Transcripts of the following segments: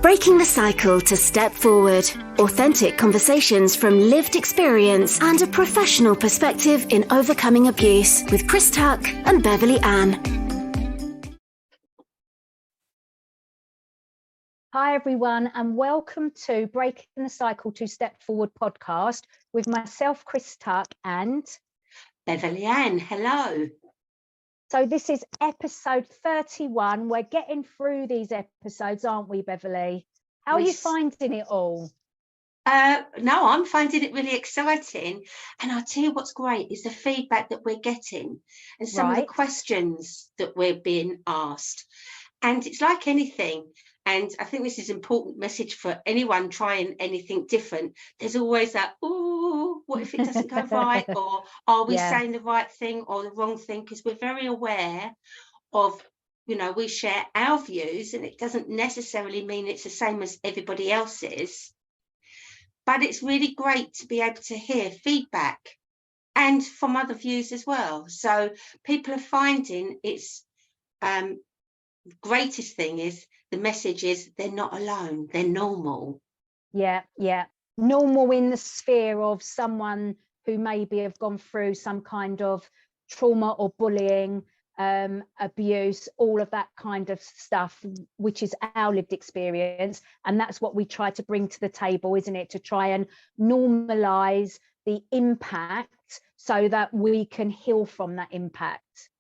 Breaking the cycle to step forward. Authentic conversations from lived experience and a professional perspective in overcoming abuse with Chris Tuck and Beverley Ann. Hi everyone, and welcome to Breaking the Cycle to Step Forward podcast with myself, Chris Tuck, and Beverley Ann. Hello. So this is episode 31. We're getting through these episodes, aren't we, Beverley? How are you finding it all? No, I'm finding it really exciting. And I'll tell you what's great is the feedback that we're getting and some of the questions that we're being asked. And it's like anything. And I think this is an important message for anyone trying anything different. There's always that, oh, what if it doesn't go right? Or are we saying the right thing or the wrong thing? Because we're very aware of, we share our views and it doesn't necessarily mean it's the same as everybody else's. But it's really great to be able to hear feedback and from other views as well. So people are finding it's greatest thing is the message is they're not alone, they're normal. Yeah normal in the sphere of someone who maybe have gone through some kind of trauma or bullying, abuse, all of that kind of stuff, which is our lived experience. And that's what we try to bring to the table, isn't it, to try and normalize the impact so that we can heal from that impact.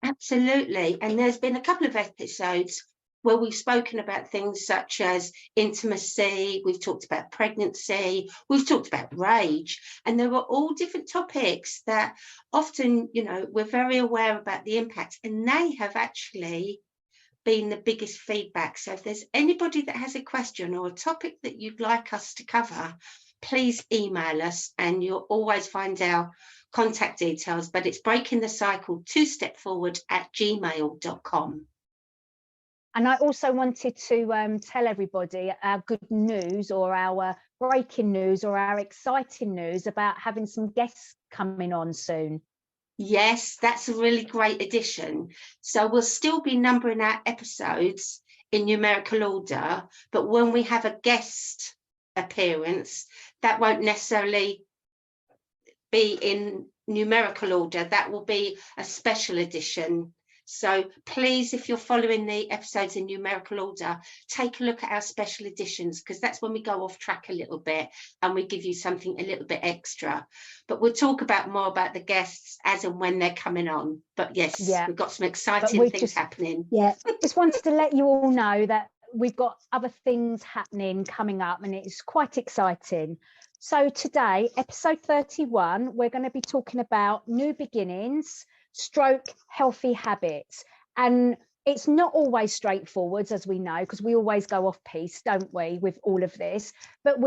Absolutely. And there's been a couple of episodes where we've spoken about things such as intimacy, we've talked about pregnancy, we've talked about rage, and there were all different topics that often, we're very aware about the impact, and they have actually been the biggest feedback. So if there's anybody that has a question or a topic that you'd like us to cover, please email us, and you'll always find our contact details, but it's breakingthecycletostepforward@gmail.com. And I also wanted to tell everybody our good news or our breaking news or our exciting news about having some guests coming on soon. Yes, that's a really great addition. So we'll still be numbering our episodes in numerical order, but when we have a guest appearance, that won't necessarily be in numerical order. That will be a special edition. So please, if you're following the episodes in numerical order, take a look at our special editions, because that's when we go off track a little bit and we give you something a little bit extra. But we'll talk more about the guests as and when they're coming on. But yes, we've got some exciting things happening. Yeah, just wanted to let you all know that we've got other things happening coming up, and it's quite exciting. So today, episode 31, we're going to be talking about new beginnings, stroke healthy habits. And it's not always straightforward, as we know, because we always go off piece, don't we, with all of this. But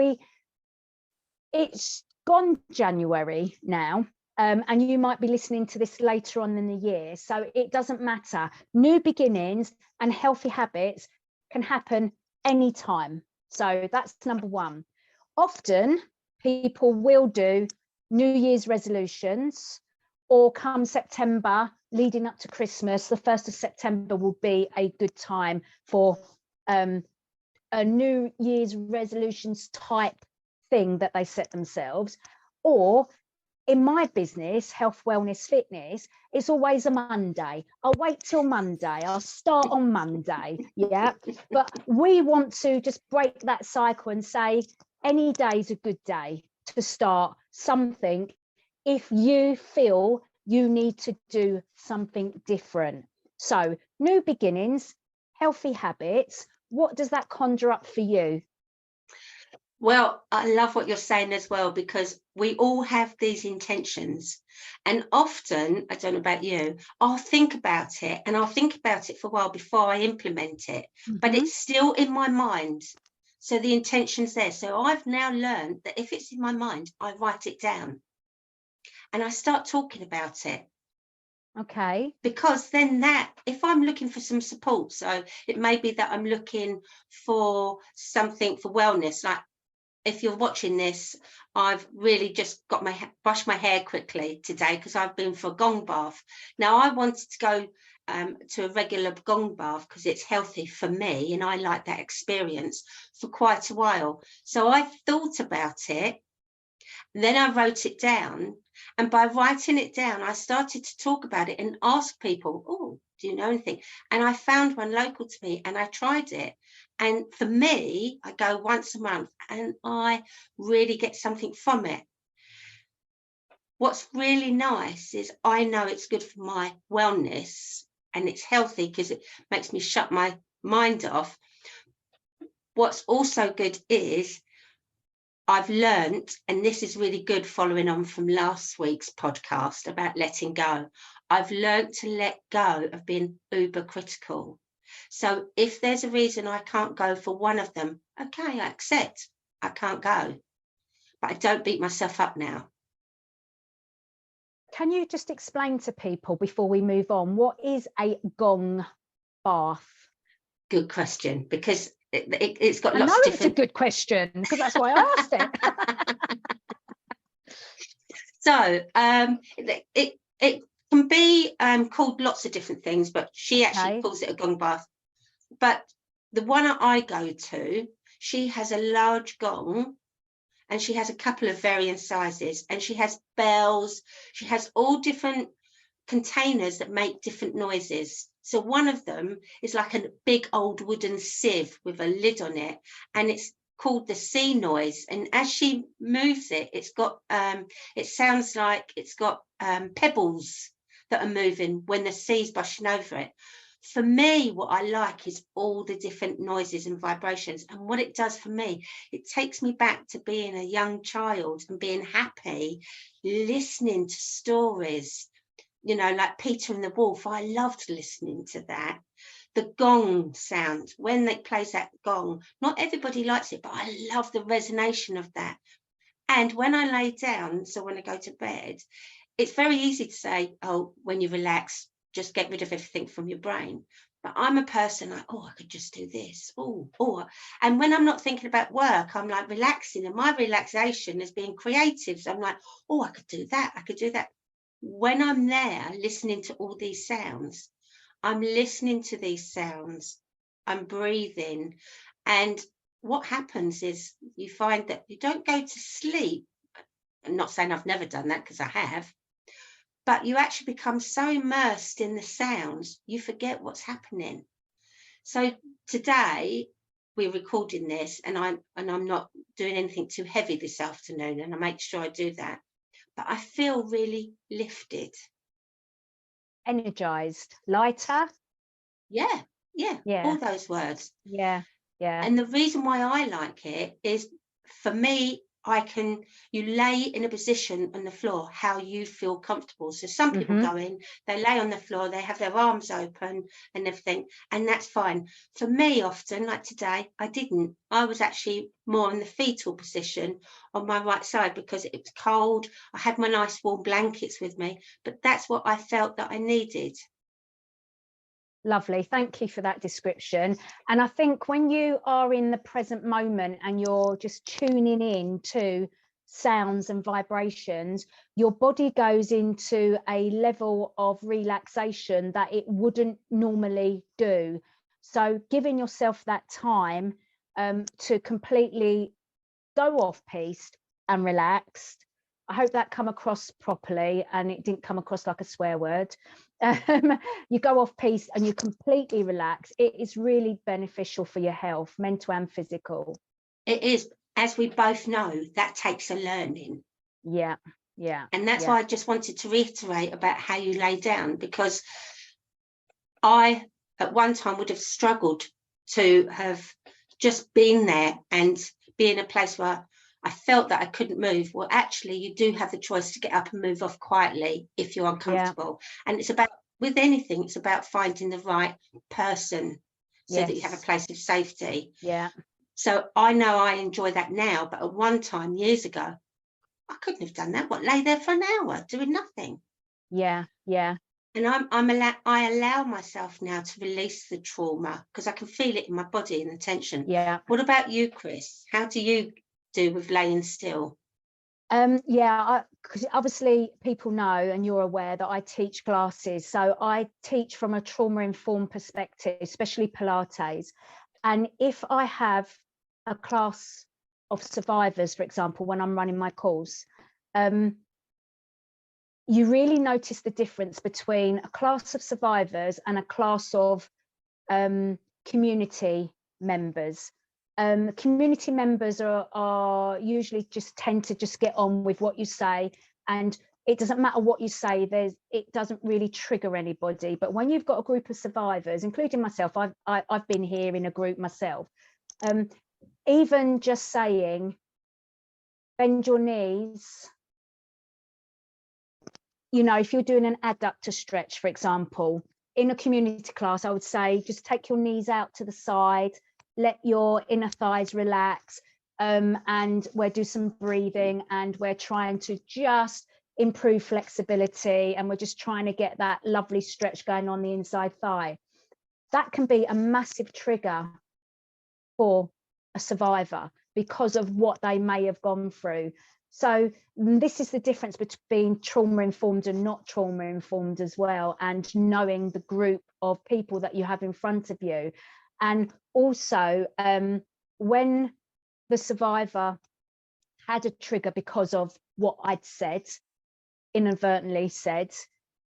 it's gone January now, and you might be listening to this later on in the year, so it doesn't matter. New beginnings and healthy habits can happen anytime. So that's number one. Often people will do New Year's resolutions, or come September, leading up to Christmas, the 1st of September will be a good time for a New Year's resolutions type thing that they set themselves. Or in my business, health, wellness, fitness, it's always a Monday. I'll wait till Monday. I'll start on Monday. Yeah. But we want to just break that cycle and say any day is a good day to start something if you feel you need to do something different. So new beginnings, healthy habits, what does that conjure up for you? Well, I love what you're saying as well, because we all have these intentions, and often, I don't know about you, I'll think about it and I'll think about it for a while before I implement it, but it's still in my mind. So the intention's there. So I've now learned that if it's in my mind, I write it down and I start talking about it. Okay. Because then if I'm looking for some support, so it may be that I'm looking for something for wellness, like if you're watching this, I've really just got brushed my hair quickly today because I've been for a gong bath. Now I wanted to go to a regular gong bath because it's healthy for me and I like that experience for quite a while. So I thought about it, then I wrote it down, and by writing it down I started to talk about it and ask people, oh, do you know anything? And I found one local to me and I tried it, and for me I go once a month and I really get something from it. What's really nice is I know it's good for my wellness and it's healthy because it makes me shut my mind off. What's also good is I've learned, and this is really good following on from last week's podcast about letting go, I've learned to let go of being uber critical. So if there's a reason I can't go for one of them, okay, I accept I can't go, but I don't beat myself up now. Can you just explain to people before we move on, what is a gong bath? Good question, because it's got lots of different... I know it's a good question because that's why I asked it. So it can be called lots of different things, but she actually calls it a gong bath. But the one I go to, she has a large gong, and she has a couple of varying sizes, and she has bells. She has all different containers that make different noises. So one of them is like a big old wooden sieve with a lid on it, and it's called the sea noise. And as she moves it, it's got it sounds like it's got pebbles that are moving when the sea's brushing over it. For me, what I like is all the different noises and vibrations. And what it does for me, it takes me back to being a young child and being happy, listening to stories, you know, like Peter and the Wolf. I loved listening to that. The gong sound, when it plays that gong, not everybody likes it, but I love the resonation of that. And when I lay down, so when I go to bed, it's very easy to say, oh, when you relax, just get rid of everything from your brain. But I'm a person like, oh, I could just do this. Oh. And when I'm not thinking about work, I'm like relaxing. And my relaxation is being creative. So I'm like, oh, I could do that. I could do that. When I'm there listening to all these sounds, I'm listening to these sounds, I'm breathing. And what happens is you find that you don't go to sleep. I'm not saying I've never done that, because I have. But you actually become so immersed in the sounds, you forget what's happening. So today we're recording this, and I'm not doing anything too heavy this afternoon, and I make sure I do that. But I feel really lifted, energized, lighter. Yeah, all those words. Yeah. And the reason why I like it is, for me, you lay in a position on the floor how you feel comfortable. So some people go in, they lay on the floor, they have their arms open and everything, and that's fine. For me, often, like today, I didn't. I was actually more in the fetal position on my right side because it was cold. I had my nice warm blankets with me, but that's what I felt that I needed. Lovely, thank you for that description. And I think when you are in the present moment and you're just tuning in to sounds and vibrations, your body goes into a level of relaxation that it wouldn't normally do. So giving yourself that time to completely go off piste and relaxed. I hope that come across properly and it didn't come across like a swear word. You go off piste and you completely relax. It is really beneficial for your health, mental and physical. It is, as we both know, that takes a learning. Yeah. And that's why I just wanted to reiterate about how you lay down, because I at one time would have struggled to have just been there and be in a place where I felt that I couldn't move. Well, actually, you do have the choice to get up and move off quietly if you're uncomfortable. Yeah. And it's about, with anything, it's about finding the right person so that you have a place of safety. Yeah. So I know I enjoy that now, but at one time, years ago, I couldn't have done that. What, lay there for an hour doing nothing? Yeah. And I allow myself now to release the trauma because I can feel it in my body and the tension. Yeah. What about you, Chris? How do you do with laying still? because obviously people know, and you're aware, that I teach classes. So I teach from a trauma-informed perspective, especially Pilates. And if I have a class of survivors, for example, when I'm running my course, you really notice the difference between a class of survivors and a class of community members. Community members are usually just tend to just get on with what you say, and it doesn't matter what you say, it doesn't really trigger anybody. But when you've got a group of survivors, including myself, I've been here in a group myself, even just saying bend your knees, you know, if you're doing an adductor stretch, for example, in a community class, I would say just take your knees out to the side, let your inner thighs relax, and we'll do some breathing, and we're trying to just improve flexibility, and we're just trying to get that lovely stretch going on the inside thigh. That can be a massive trigger for a survivor because of what they may have gone through. So this is the difference between trauma-informed and not trauma-informed as well, and knowing the group of people that you have in front of you. And also, when the survivor had a trigger because of what I'd said, inadvertently said,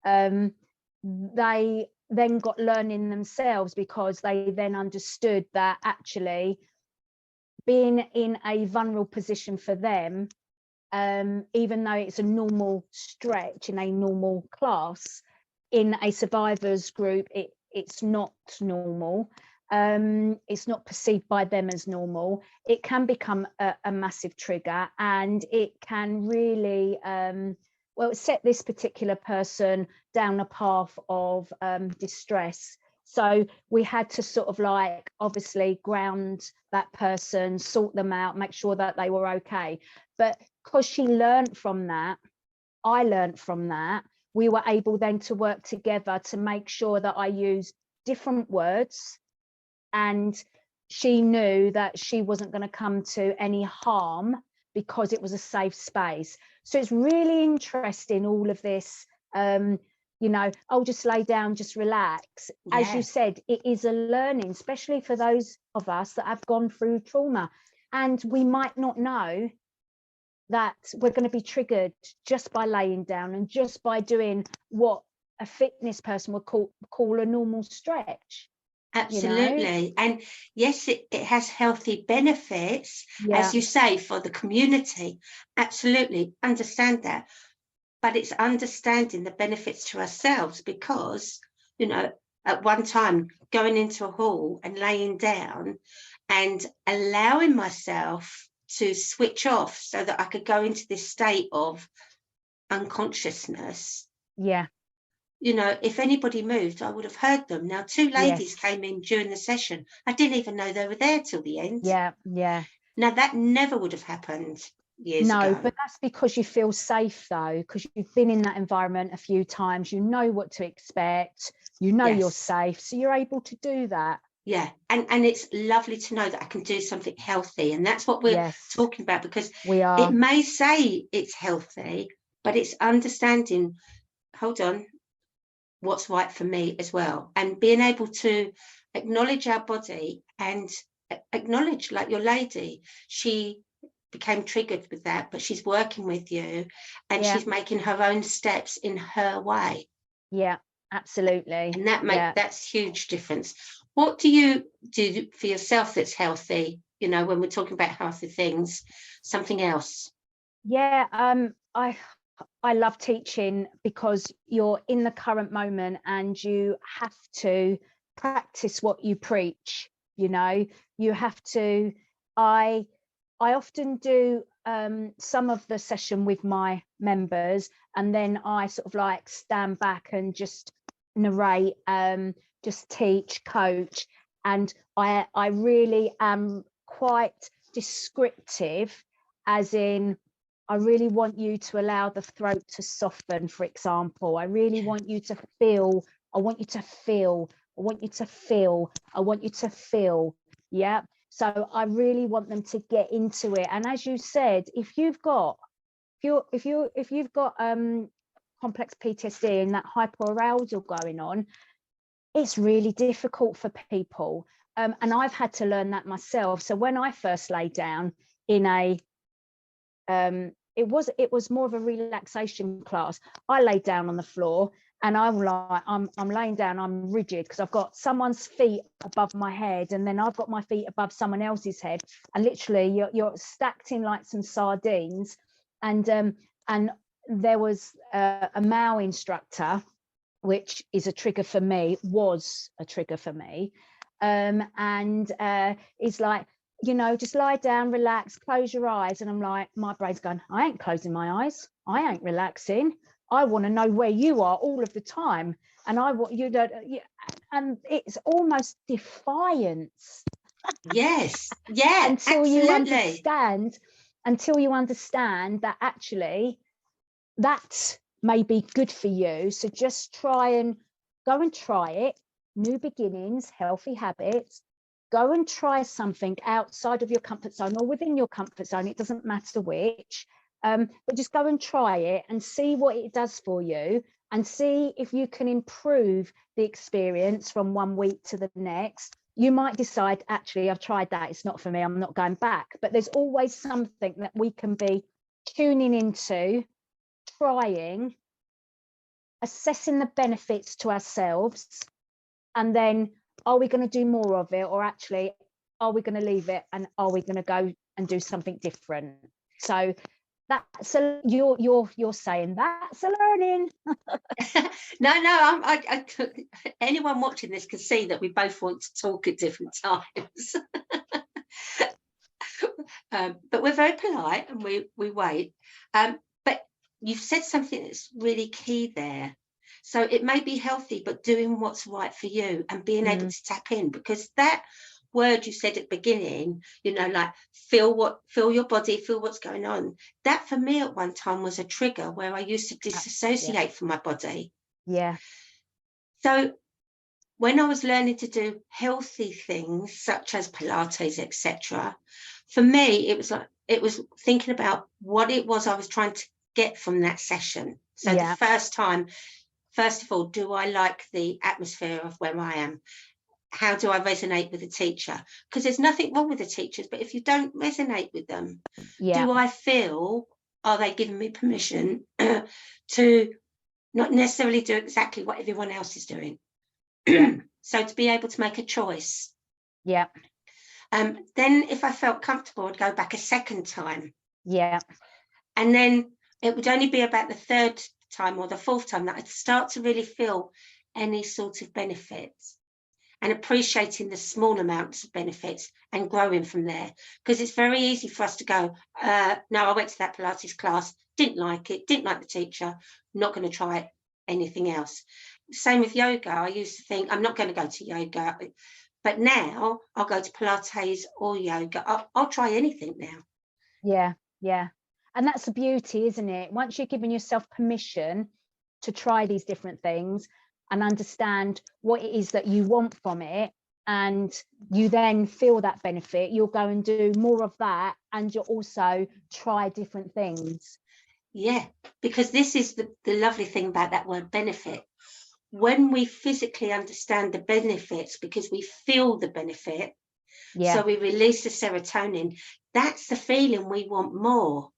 they then got learning themselves, because they then understood that actually being in a vulnerable position for them, even though it's a normal stretch in a normal class, in a survivors group, it's not normal. It's not perceived by them as normal. It can become a massive trigger, and it can really, well, set this particular person down a path of distress. So we had to sort of like obviously ground that person, sort them out, make sure that they were okay. But because she learned from that, I learned from that, we were able then to work together to make sure that I used different words, and she knew that she wasn't going to come to any harm because it was a safe space. So it's really interesting, all of this, you know, oh, just lay down, just relax. Yeah. As you said, it is a learning, especially for those of us that have gone through trauma. And we might not know that we're going to be triggered just by laying down and just by doing what a fitness person would call a normal stretch. Absolutely. You know? And yes, it has healthy benefits, yeah, as you say, for the community. Absolutely understand that. But it's understanding the benefits to ourselves, because, you know, at one time going into a hall and laying down and allowing myself to switch off so that I could go into this state of unconsciousness. Yeah. You know, if anybody moved, I would have heard them. Now, two ladies came in during the session. I didn't even know they were there till the end. Yeah, yeah. Now, that never would have happened years ago. No, but that's because you feel safe, though, because you've been in that environment a few times. You know what to expect. You know you're safe, so you're able to do that. Yeah, and it's lovely to know that I can do something healthy, and that's what we're talking about, because it may say it's healthy, but it's understanding, hold on, what's right for me as well, and being able to acknowledge our body and acknowledge, like your lady, she became triggered with that, but she's working with you, and she's making her own steps in her way. Yeah, absolutely. And that's huge difference. What do you do for yourself that's healthy, you know, when we're talking about healthy things? Something else? Yeah, I love teaching, because you're in the current moment and you have to practice what you preach. You know, you have to, I often do some of the session with my members, and then I sort of like stand back and just narrate, just teach, coach, and I really am quite descriptive, as in, I really want you to allow the throat to soften, for example. I really want you to feel, I want you to feel, I want you to feel, I want you to feel. Yeah. So I really want them to get into it. And as you said, if you've got if you've got complex PTSD and that hyperarousal going on, it's really difficult for people. And I've had to learn that myself. So when I first lay down in a it was more of a relaxation class. I laid down on the floor and I'm laying down, I'm rigid because I've got someone's feet above my head and then I've got my feet above someone else's head, and literally you're stacked in like some sardines. And there was a male instructor, which is a trigger for me, was a trigger for me. And it's like, you know, just lie down, relax, close your eyes. And I'm like, my brain's going, I ain't closing my eyes. I ain't relaxing. I want to know where you are all of the time. And I want you to, and it's almost defiance. Yes. Yeah. Until absolutely. you understand that actually that may be good for you. So just go and try it. New beginnings, healthy habits. Go and try something outside of your comfort zone or within your comfort zone. It doesn't matter which, but just go and try it and see what it does for you, and see if you can improve the experience from 1 week to the next. You might decide, actually, I've tried that, it's not for me, I'm not going back. But there's always something that we can be tuning into, trying, assessing the benefits to ourselves, and then are we going to do more of it, or actually are we going to leave it and are we going to go and do something different? So that's you're saying that's a learning. No, anyone watching this can see that we both want to talk at different times. But we're very polite and we wait. But you've said something that's really key there. So it may be healthy, but doing what's right for you and being able to tap in, because that word you said at the beginning, you know, like feel your body, feel what's going on. That for me at one time was a trigger where I used to disassociate from my body. Yeah. So when I was learning to do healthy things such as Pilates, etc., for me, it was thinking about what it was I was trying to get from that session. So the first time, first of all, do I like the atmosphere of where I am? How do I resonate with the teacher? Because there's nothing wrong with the teachers, but if you don't resonate with them, do I feel, are they giving me permission to not necessarily do exactly what everyone else is doing? So to be able to make a choice. Yeah. Then if I felt comfortable, I'd go back a second time. Yeah. And then it would only be about the third time or the fourth time that I'd start to really feel any sort of benefits, and appreciating the small amounts of benefits and growing from there. Because it's very easy for us to go, no, I went to that Pilates class, didn't like it, didn't like the teacher, not going to try anything else. Same with yoga. I used to think, I'm not going to go to yoga, but now I'll go to Pilates or yoga. I'll try anything now. Yeah, yeah. And that's the beauty, isn't it? Once you're giving yourself permission to try these different things and understand what it is that you want from it, and you then feel that benefit, you'll go and do more of that, and you'll also try different things. Yeah, because this is the lovely thing about that word benefit. When we physically understand the benefits, because we feel the benefit, so we release the serotonin, that's the feeling we want more.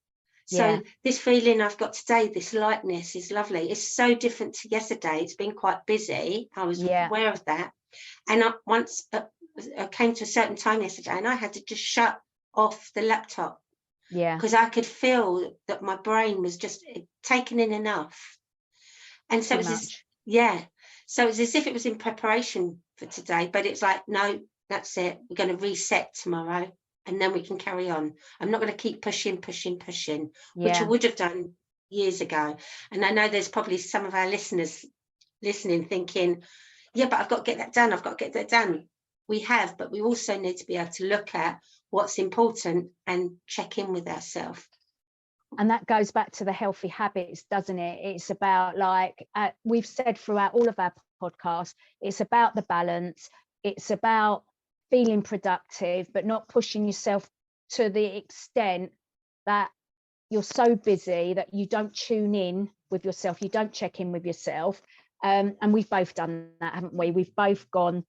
So this feeling I've got today, this lightness, is lovely. It's so different to yesterday. It's been quite busy. I was aware of that. And once I came to a certain time yesterday and I had to just shut off the laptop. Yeah. Because I could feel that my brain was just taking in enough. And so it was so it was as if it was in preparation for today, but it's like, no, that's it. We're going to reset tomorrow. And then we can carry on. I'm not going to keep pushing, which I would have done years ago. And I know there's probably some of our listeners listening thinking, yeah, but I've got to get that done. I've got to get that done. We have, but we also need to be able to look at what's important and check in with ourselves. And that goes back to the healthy habits, doesn't it? It's about, like we've said throughout all of our podcasts, it's about the balance. It's about feeling productive, but not pushing yourself to the extent that you're so busy that you don't tune in with yourself, you don't check in with yourself. And we've both done that, haven't we? We've both gone,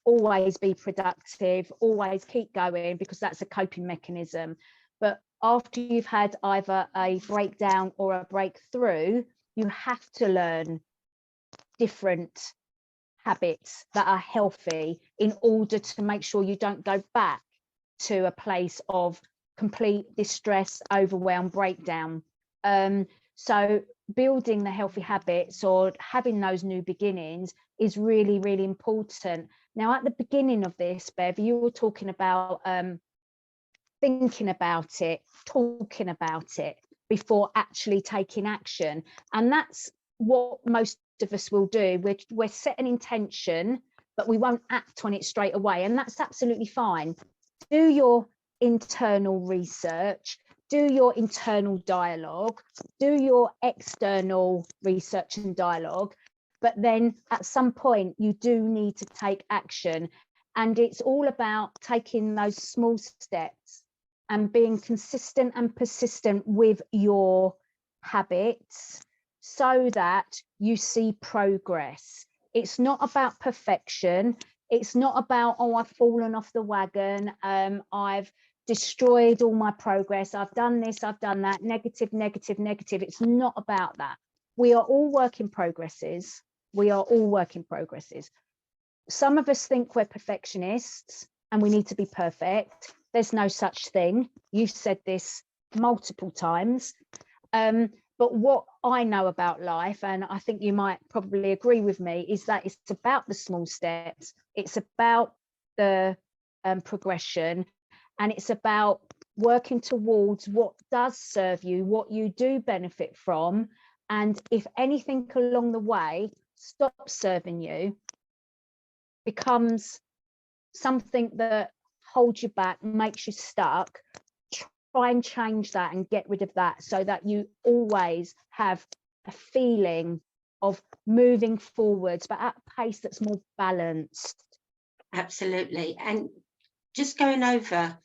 always be productive, always keep going, because that's a coping mechanism. But after you've had either a breakdown or a breakthrough, you have to learn different habits that are healthy in order to make sure you don't go back to a place of complete distress, overwhelm, breakdown. So building the healthy habits or having those new beginnings is really, really important. Now, at the beginning of this, Bev, you were talking about thinking about it, talking about it before actually taking action. And that's what most of us will do. We're set an intention, but we won't act on it straight away. And that's absolutely fine. Do your internal research, do your internal dialogue, do your external research and dialogue, but then at some point you do need to take action. And it's all about taking those small steps and being consistent and persistent with your habits so that you see progress. It's not about perfection. It's not about, oh, I've fallen off the wagon. I've destroyed all my progress. I've done this, I've done that, negative, negative, negative. It's not about that. We are all work in progresses. We are all work in progresses. Some of us think we're perfectionists and we need to be perfect. There's no such thing. You've said this multiple times. But what I know about life, and I think you might probably agree with me, is that it's about the small steps. It's about the progression, and it's about working towards what does serve you, what you do benefit from. And if anything along the way stops serving you, becomes something that holds you back, makes you stuck, try and change that and get rid of that, so that you always have a feeling of moving forwards, but at a pace that's more balanced. Absolutely. And just going over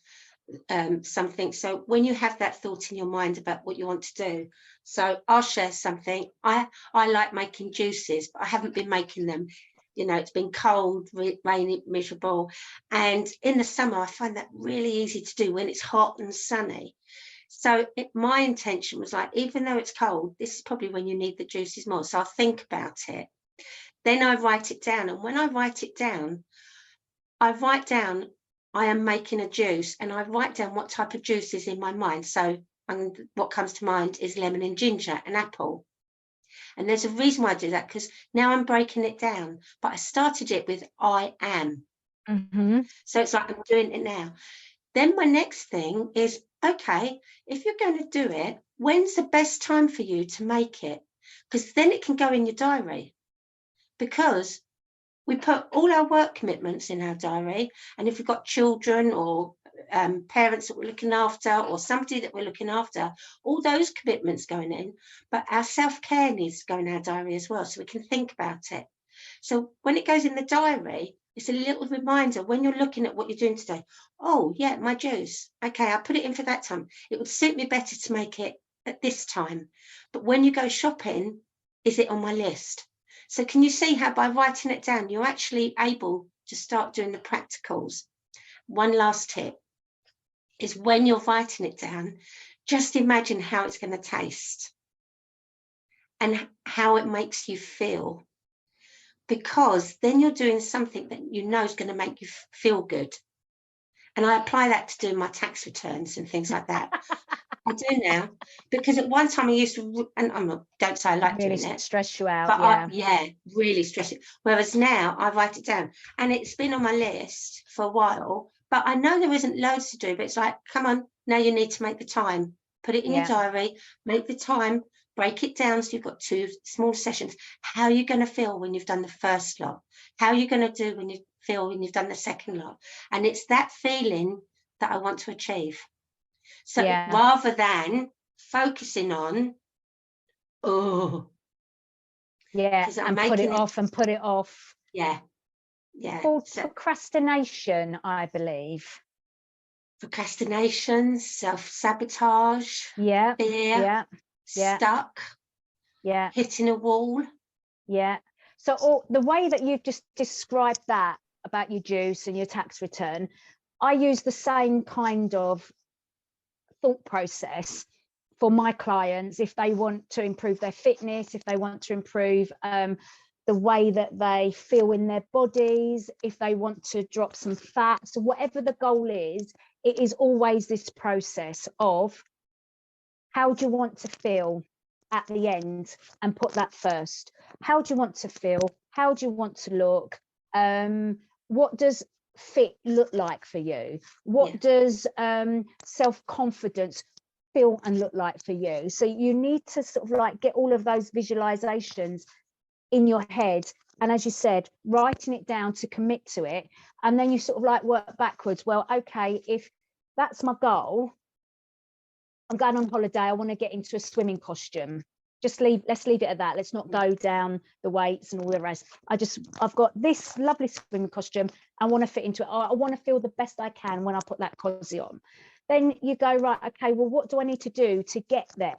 something. So when you have that thought in your mind about what you want to do, so I'll share something. I like making juices, but I haven't been making them. You know, it's been cold, rainy, miserable. And in the summer, I find that really easy to do when it's hot and sunny. So my intention was like, even though it's cold, this is probably when you need the juices more. So I'll think about it. Then I write it down. And when I write down, I am making a juice, and I write down what type of juice is in my mind. So what comes to mind is lemon and ginger and apple. And there's a reason why I do that, because now I'm breaking it down. But I started it with I am. Mm-hmm. So it's like I'm doing it now. Then my next thing is, okay, if you're going to do it, when's the best time for you to make it? Because then it can go in your diary. Because we put all our work commitments in our diary. And if we've got children or parents that we're looking after, or somebody that we're looking after, all those commitments going in, but our self-care needs to go in our diary as well, so we can think about it. So when it goes in the diary, it's a little reminder when you're looking at what you're doing today. Oh yeah, my juice. Okay, I'll put it in for that time. It would suit me better to make it at this time. But when you go shopping, is it on my list? So can you see how by writing it down, you're actually able to start doing the practicals? One last tip is, when you're writing it down, just imagine how it's going to taste and how it makes you feel, because then you're doing something that you know is going to make you feel good. And I apply that to do my tax returns and things like that. I do now, because at one time I used to, and don't say I like really doing it, stress you out. but really stress it. Whereas now I write it down, and it's been on my list for a while, but I know there isn't loads to do, but it's like, come on, now you need to make the time, put it in your diary, make the time, break it down. So you've got 2 small sessions. How are you going to feel when you've done the first lot? How are you going to do when you feel when you've done the second lot? And it's that feeling that I want to achieve. So rather than focusing on, and put it off. Yeah. Called procrastination, I believe. procrastination, self-sabotage, Yeah. fear, Yeah. stuck, Yeah. hitting a wall. Yeah. So the way that you've just described that about your juice and your tax return, I use the same kind of thought process for my clients if they want to improve their fitness, if they want to improve the way that they feel in their bodies, if they want to drop some fat. So whatever the goal is, it is always this process of how do you want to feel at the end, and put that first. How do you want to feel? How do you want to look? What does fit look like for you? What does self-confidence feel and look like for you? So you need to sort of like get all of those visualizations in your head, and as you said, writing it down to commit to it, and then you sort of like work backwards. Well, okay, if that's my goal, I'm going on holiday, I want to get into a swimming costume. Let's leave it at that. Let's not go down the weights and all the rest. I've got this lovely swimming costume. I want to fit into it. I want to feel the best I can when I put that cozy on. Then you go, right, okay, well, what do I need to do to get there?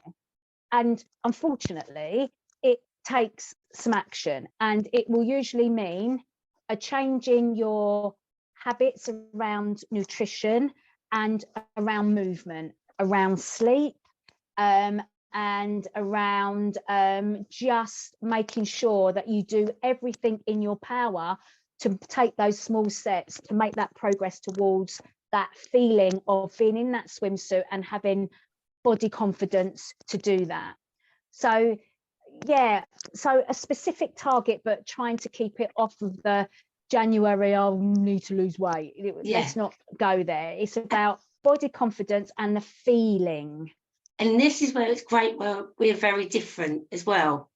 And unfortunately, it takes some action, and it will usually mean a change in your habits around nutrition and around movement, around sleep, and around just making sure that you do everything in your power to take those small steps to make that progress towards that feeling of being in that swimsuit and having body confidence to do that. So yeah, so a specific target, but trying to keep it off of the January, I'll need to lose weight. Let's not go there. It's about body confidence and the feeling. And this is where it's great, where we're very different as well,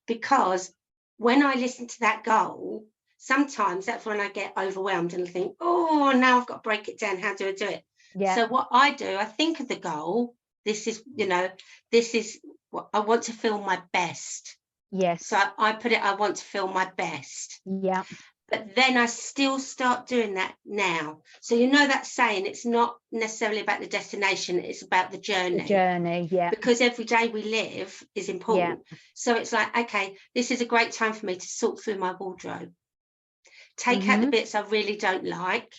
because when I listen to that goal, sometimes that's when I get overwhelmed and think, oh, now I've got to break it down. How do I do it? Yeah. So what I do, I think of the goal. This is what I want to feel my best. Yes. So I put it, I want to feel my best. Yeah. But then I still start doing that now. So that saying, it's not necessarily about the destination, it's about the journey. The journey, yeah. Because every day we live is important. Yeah. So it's like, okay, this is a great time for me to sort through my wardrobe. Take out the bits I really don't like,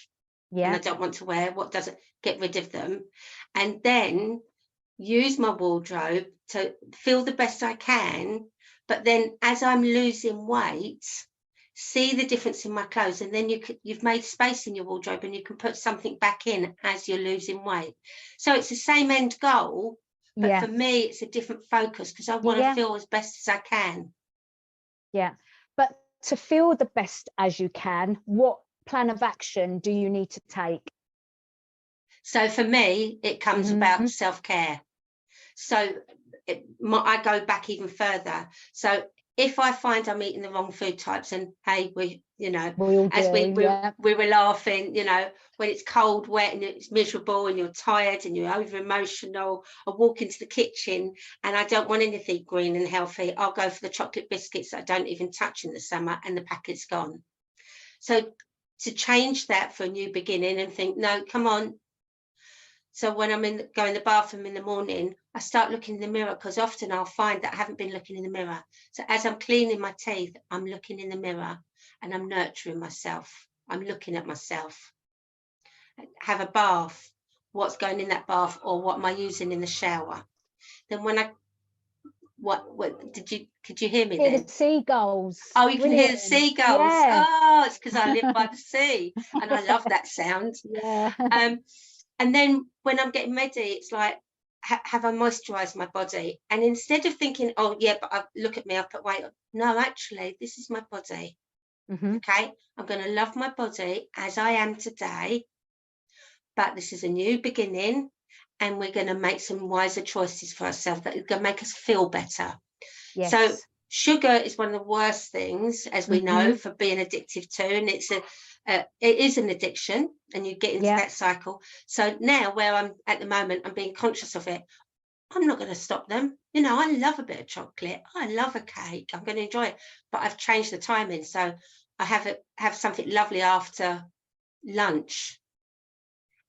and I don't want to wear, what doesn't, get rid of them. And then use my wardrobe to feel the best I can. But then as I'm losing weight, see the difference in my clothes, and then you've made space in your wardrobe and you can put something back in as you're losing weight. So it's the same end goal, but for me it's a different focus because I want to feel as best as I can. Yeah, but to feel the best as you can, what plan of action do you need to take? So for me, it comes about self-care. So I go back even further. So if I find I'm eating the wrong food types, and hey, we were laughing, when it's cold, wet, and it's miserable, and you're tired, and you're over emotional, I walk into the kitchen and I don't want anything green and healthy. I'll go for the chocolate biscuits that I don't even touch in the summer, and the packet's gone. So to change that for a new beginning and think, no, come on. So when I'm go in the bathroom in the morning, I start looking in the mirror, because often I'll find that I haven't been looking in the mirror. So as I'm cleaning my teeth, I'm looking in the mirror and I'm nurturing myself. I'm looking at myself. Have a bath. What's going in that bath, or what am I using in the shower? Then when could you hear me then? The seagulls. Oh, you can hear the seagulls. Yeah. Oh, it's because I live by the sea and I love that sound. Yeah. And then when I'm getting ready, it's like, have I moisturised my body? And instead of thinking, oh, yeah, but look at me, I've put weight on. No, actually, this is my body. Okay? I'm going to love my body as I am today. But this is a new beginning. And we're going to make some wiser choices for ourselves that are going to make us feel better. Yes. So sugar is one of the worst things, as we know, for being addictive to. And it is an addiction, and you get into that cycle. So now where I'm at the moment, I'm being conscious of it. I'm not going to stop them. I love a bit of chocolate. I love a cake. I'm going to enjoy it. But I've changed the timing. So I have something lovely after lunch.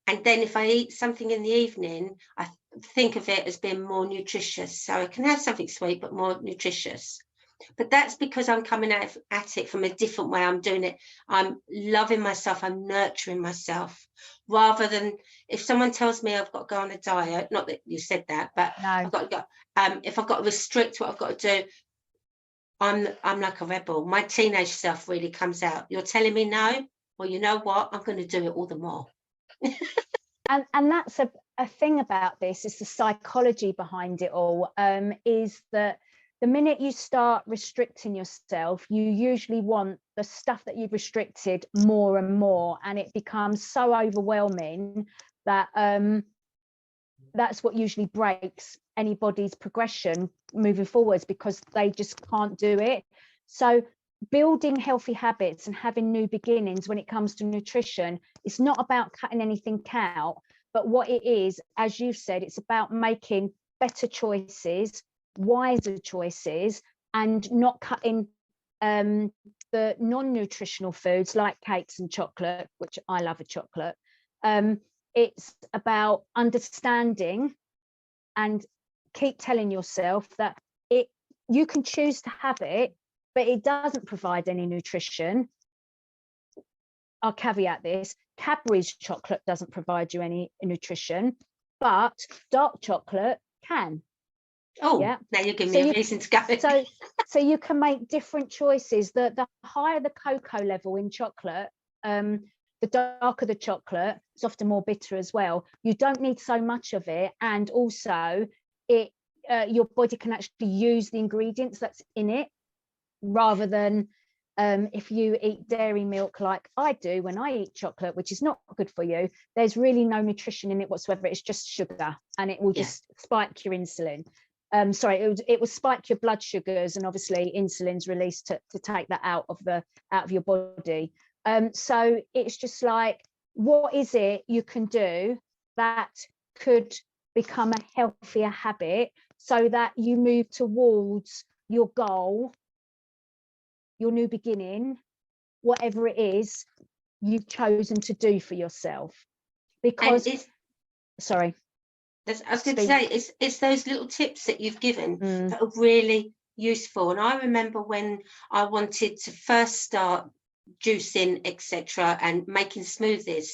And then if I eat something in the evening, I think of it as being more nutritious. So I can have something sweet, but more nutritious. But that's because I'm coming at it from a different way. I'm doing it. I'm loving myself. I'm nurturing myself, rather than if someone tells me I've got to go on a diet, not that you said that, but No. I've got to go, if I've got to restrict what I've got to do, I'm like a rebel. My teenage self really comes out. You're telling me no? Well, you know what? I'm going to do it all the more. And that's a thing about this, is the psychology behind it all, is that the minute you start restricting yourself, you usually want the stuff that you've restricted more and more, and it becomes so overwhelming that that's what usually breaks anybody's progression moving forwards, because they just can't do it. So building healthy habits and having new beginnings when it comes to nutrition, it's not about cutting anything out, but what it is, as you said, it's about making better choices, wiser choices, and not cutting the non-nutritional foods like cakes and chocolate, which I love a chocolate. It's about understanding and keep telling yourself that you can choose to have it, but it doesn't provide any nutrition. I'll caveat this: Cadbury's chocolate doesn't provide you any nutrition, but dark chocolate can. Oh, yeah. Now you're giving me a reason to go. So you can make different choices. The higher the cocoa level in chocolate, the darker the chocolate, it's often more bitter as well. You don't need so much of it, and also your body can actually use the ingredients that's in it, rather than if you eat dairy milk like I do when I eat chocolate, which is not good for you. There's really no nutrition in it whatsoever. It's just sugar, and it will just spike your insulin. It will spike your blood sugars, and obviously insulin's released to take that out of your body. So it's just like, what is it you can do that could become a healthier habit, so that you move towards your goal, your new beginning, whatever it is you've chosen to do for yourself? Because sorry, I was going to say, it's those little tips that you've given that are really useful. And I remember when I wanted to first start juicing, etc., and making smoothies,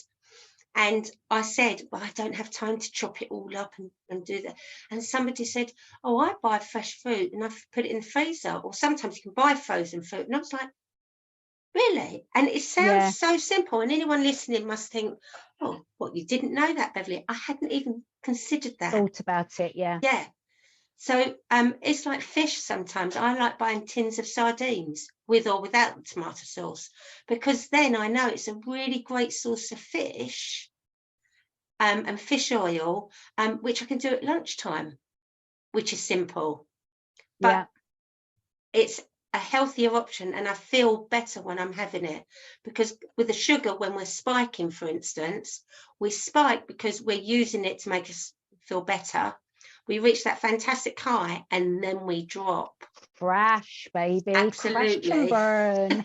and I said, well, I don't have time to chop it all up and do that. And somebody said, oh, I buy fresh fruit and I put it in the freezer, or sometimes you can buy frozen fruit. And I was like, really? And it sounds so simple, and anyone listening must think, oh, what, you didn't know that, Beverley? I hadn't even considered that. Thought about it. Yeah. So it's like fish. Sometimes I like buying tins of sardines with or without the tomato sauce, because then I know it's a really great source of fish and fish oil, which I can do at lunchtime, which is simple, but it's a healthier option, and I feel better when I'm having it. Because with the sugar, when we're spiking, for instance, we spike because we're using it to make us feel better. We reach that fantastic high, and then we drop. Crash, baby. Absolutely. Crash and burn.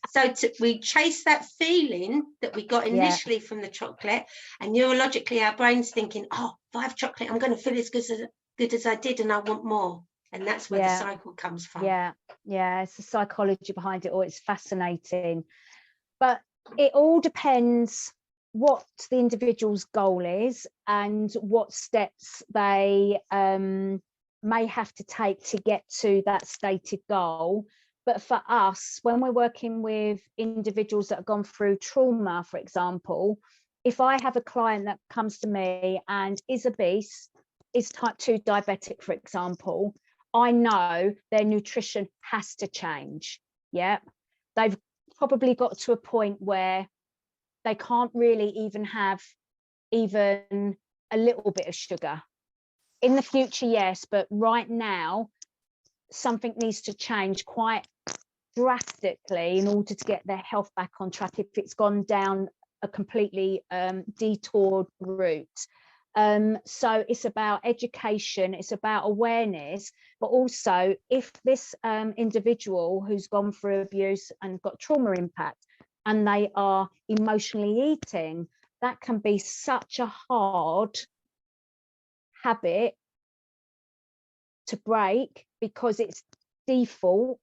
So we chase that feeling that we got initially from the chocolate, and neurologically our brain's thinking, oh, if I have chocolate, I'm going to feel as good as I did, and I want more. And that's where the cycle comes from. It's the psychology behind it all. It's fascinating, but it all depends what the individual's goal is and what steps they may have to take to get to that stated goal. But for us, when we're working with individuals that have gone through trauma, for example, if I have a client that comes to me and is obese, is type 2 diabetic, for example, I know their nutrition has to change. They've probably got to a point where they can't really even have even a little bit of sugar. In the future, yes, but right now something needs to change quite drastically in order to get their health back on track if it's gone down a completely detoured route. So it's about education, it's about awareness, but also if this individual who's gone through abuse and got trauma impact, and they are emotionally eating, that can be such a hard habit to break, because it's default,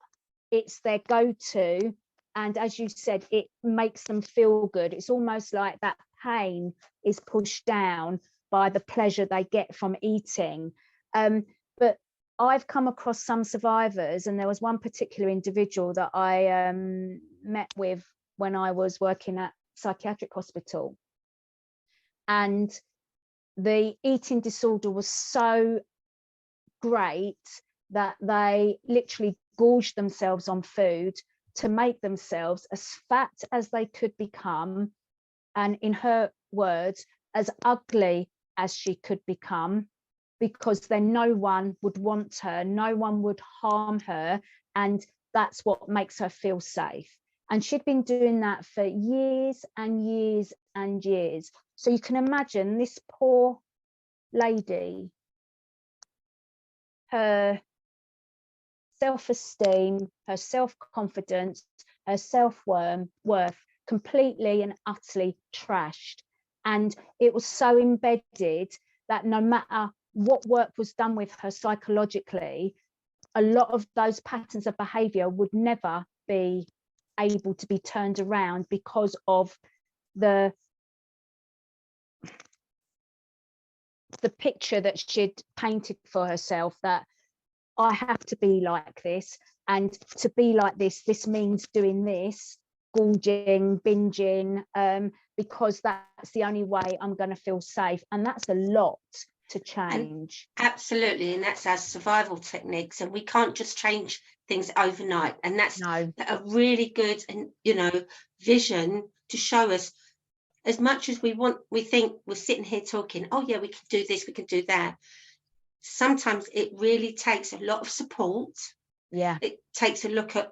it's their go-to, and as you said, it makes them feel good. It's almost like that pain is pushed down by the pleasure they get from eating. But I've come across some survivors, and there was one particular individual that I met with when I was working at psychiatric hospital, and the eating disorder was so great that they literally gorged themselves on food to make themselves as fat as they could become, and in her words, as ugly as she could become, because then no one would want her, no one would harm her, and that's what makes her feel safe. And she'd been doing that for years and years and years. So you can imagine this poor lady, her self-esteem, her self-confidence, her self-worth completely and utterly trashed. And it was so embedded that no matter what work was done with her psychologically, a lot of those patterns of behavior would never be able to be turned around, because of the picture that she'd painted for herself, that I have to be like this, and to be like this means doing this, gorging, binging, because that's the only way I'm going to feel safe. And that's a lot to change. And absolutely, and that's our survival techniques, and we can't just change things overnight. And that's a really good, and vision to show us, as much as we think we're sitting here talking, oh yeah, we can do this, we can do that. Sometimes it really takes a lot of support. Yeah, it takes a look at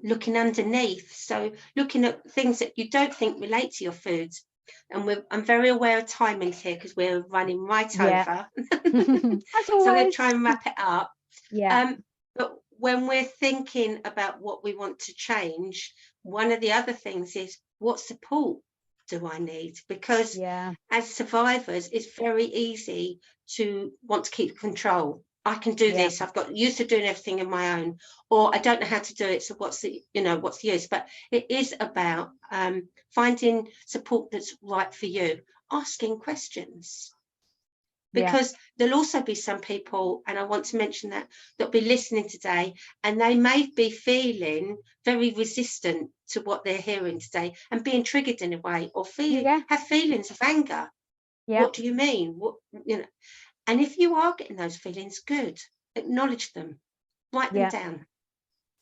looking underneath, so looking at things that you don't think relate to your foods. And I'm very aware of timings here, because we're running right over. So I'm going to try and wrap it up. But when we're thinking about what we want to change, one of the other things is, what support do I need? Because as survivors, it's very easy to want to keep control. I can do this. I've got used to doing everything on my own, or I don't know how to do it. So what's the use? But it is about finding support that's right for you, asking questions. Because there'll also be some people, and I want to mention that'll be listening today, and they may be feeling very resistant to what they're hearing today, and being triggered in a way, or have feelings of anger. What do you mean? And if you are getting those feelings, good, acknowledge them, write them down.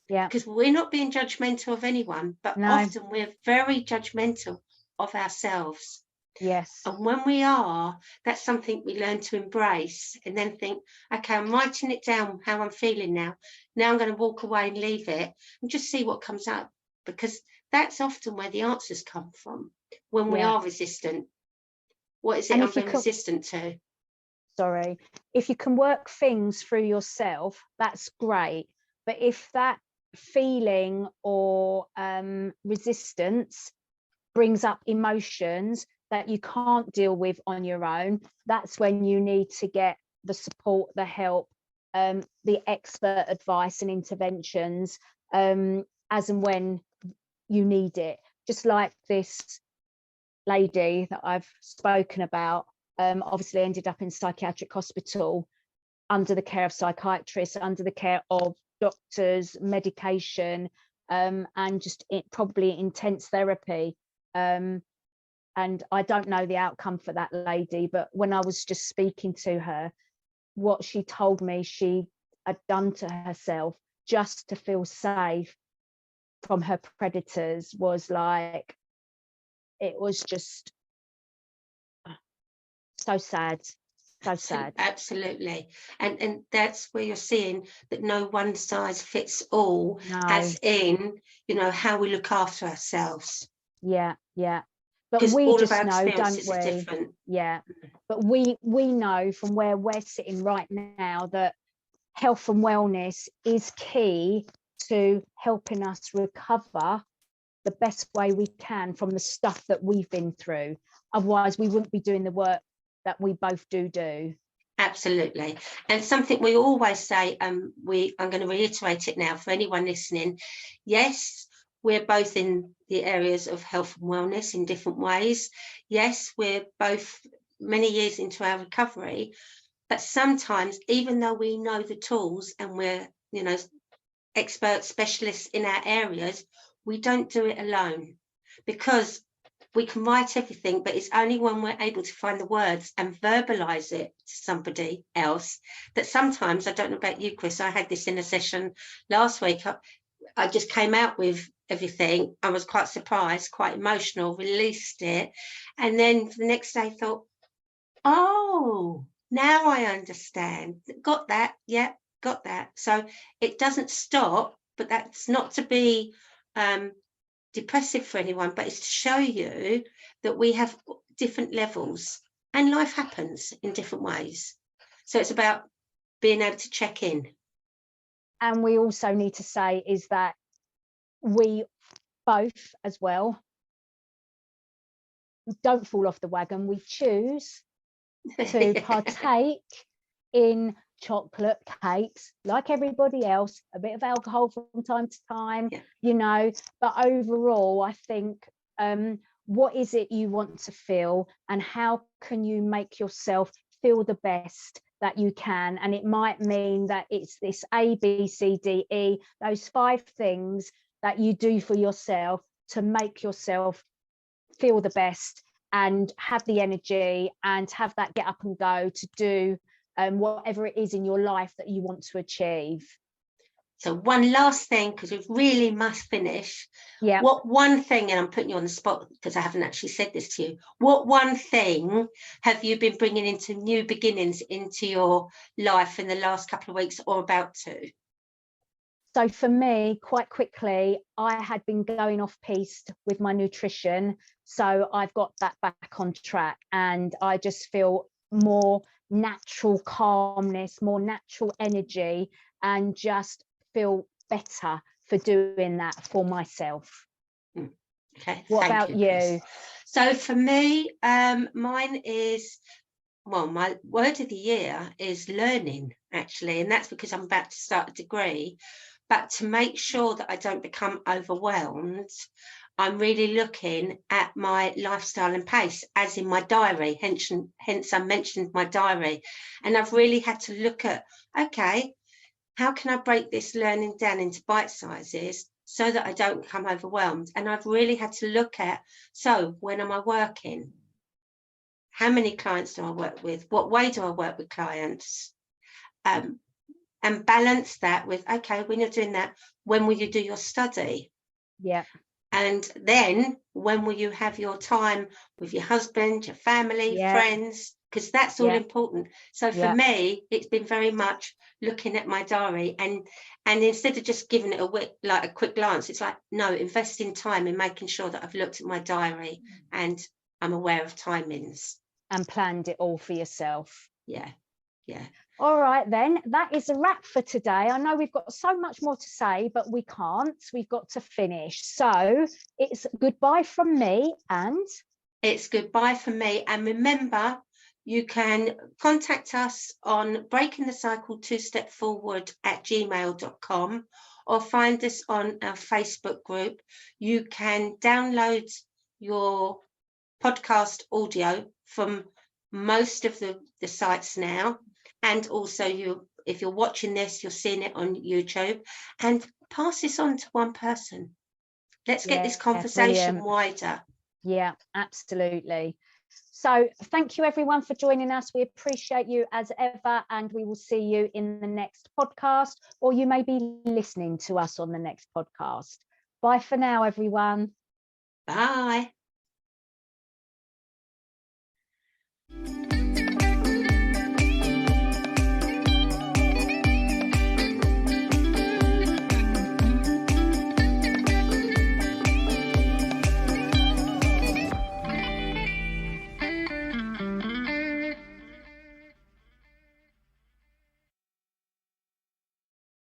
Because we're not being judgmental of anyone, but often we're very judgmental of ourselves. Yes. And when we are, that's something we learn to embrace, and then think, okay, I'm writing it down, how I'm feeling now. Now I'm going to walk away and leave it and just see what comes up, because that's often where the answers come from when we are resistant. What is it I'm being resistant to? Sorry. If you can work things through yourself, that's great. But if that feeling or resistance brings up emotions that you can't deal with on your own, that's when you need to get the support, the help, the expert advice and interventions as and when you need it. Just like this lady that I've spoken about, obviously ended up in psychiatric hospital under the care of psychiatrists, under the care of doctors, medication, and just probably intense therapy. And I don't know the outcome for that lady, but when I was just speaking to her, what she told me she had done to herself just to feel safe from her predators was like, it was just so sad. So sad. Absolutely. And that's where you're seeing that no one size fits all, as in, how we look after ourselves. Yeah. But we just know, don't we? Different. Yeah. But we know from where we're sitting right now that health and wellness is key to helping us recover the best way we can from the stuff that we've been through. Otherwise, we wouldn't be doing the work that we both do. Absolutely. And something we always say, I'm going to reiterate it now for anyone listening. Yes, we're both in the areas of health and wellness in different ways. Yes, we're both many years into our recovery, but sometimes, even though we know the tools and we're, expert specialists in our areas, we don't do it alone, because we can write everything, but it's only when we're able to find the words and verbalize it to somebody else that sometimes, I don't know about you, Chris, I had this in a session last week. I just came out with everything. I was quite surprised, quite emotional, released it. And then the next day thought, oh, now I understand. Got that. Yeah, got that. So it doesn't stop, but that's not to be depressive for anyone, but it's to show you that we have different levels and life happens in different ways. So it's about being able to check in. And we also need to say is that we both as well don't fall off the wagon. We choose to partake in chocolate cakes like everybody else, a bit of alcohol from time to time, but overall I think what is it you want to feel, and how can you make yourself feel the best that you can? And it might mean that it's this A, B, C, D, E, those 5 things that you do for yourself to make yourself feel the best and have the energy and have that get up and go to do whatever it is in your life that you want to achieve. So one last thing, because we really must finish. Yeah. What one thing, and I'm putting you on the spot because I haven't actually said this to you, what one thing have you been bringing into new beginnings into your life in the last couple of weeks or about to? So for me, quite quickly, I had been going off piste with my nutrition. So I've got that back on track, and I just feel more natural calmness, more natural energy, and just feel better for doing that for myself. Okay. What about you? So for me, mine is, well, my word of the year is learning, actually, and that's because I'm about to start a degree. But to make sure that I don't become overwhelmed, I'm really looking at my lifestyle and pace, as in my diary, hence I mentioned my diary. And I've really had to look at, okay, how can I break this learning down into bite sizes so that I don't become overwhelmed? And I've really had to look at, so when am I working? How many clients do I work with? What way do I work with clients? And balance that with, okay, when you're doing that, when will you do your study? Yeah. And then when will you have your time with your husband, your family, friends? Because that's all important. So for me, it's been very much looking at my diary, and instead of just giving it a quick glance, it's like, no, investing time in making sure that I've looked at my diary and I'm aware of timings. And planned it all for yourself. Yeah. All right, then, that is a wrap for today. I know we've got so much more to say, but we can't. We've got to finish. So it's goodbye from me, and it's goodbye from me. And remember, you can contact us on breakingthecycletostepforward@gmail.com, or find us on our Facebook group. You can download your podcast audio from most of the sites now. And also, if you're watching this, you're seeing it on YouTube, and pass this on to one person. Let's get this conversation wider. Yeah, absolutely. So thank you everyone for joining us. We appreciate you as ever, and we will see you in the next podcast, or you may be listening to us on the next podcast. Bye for now, everyone. Bye.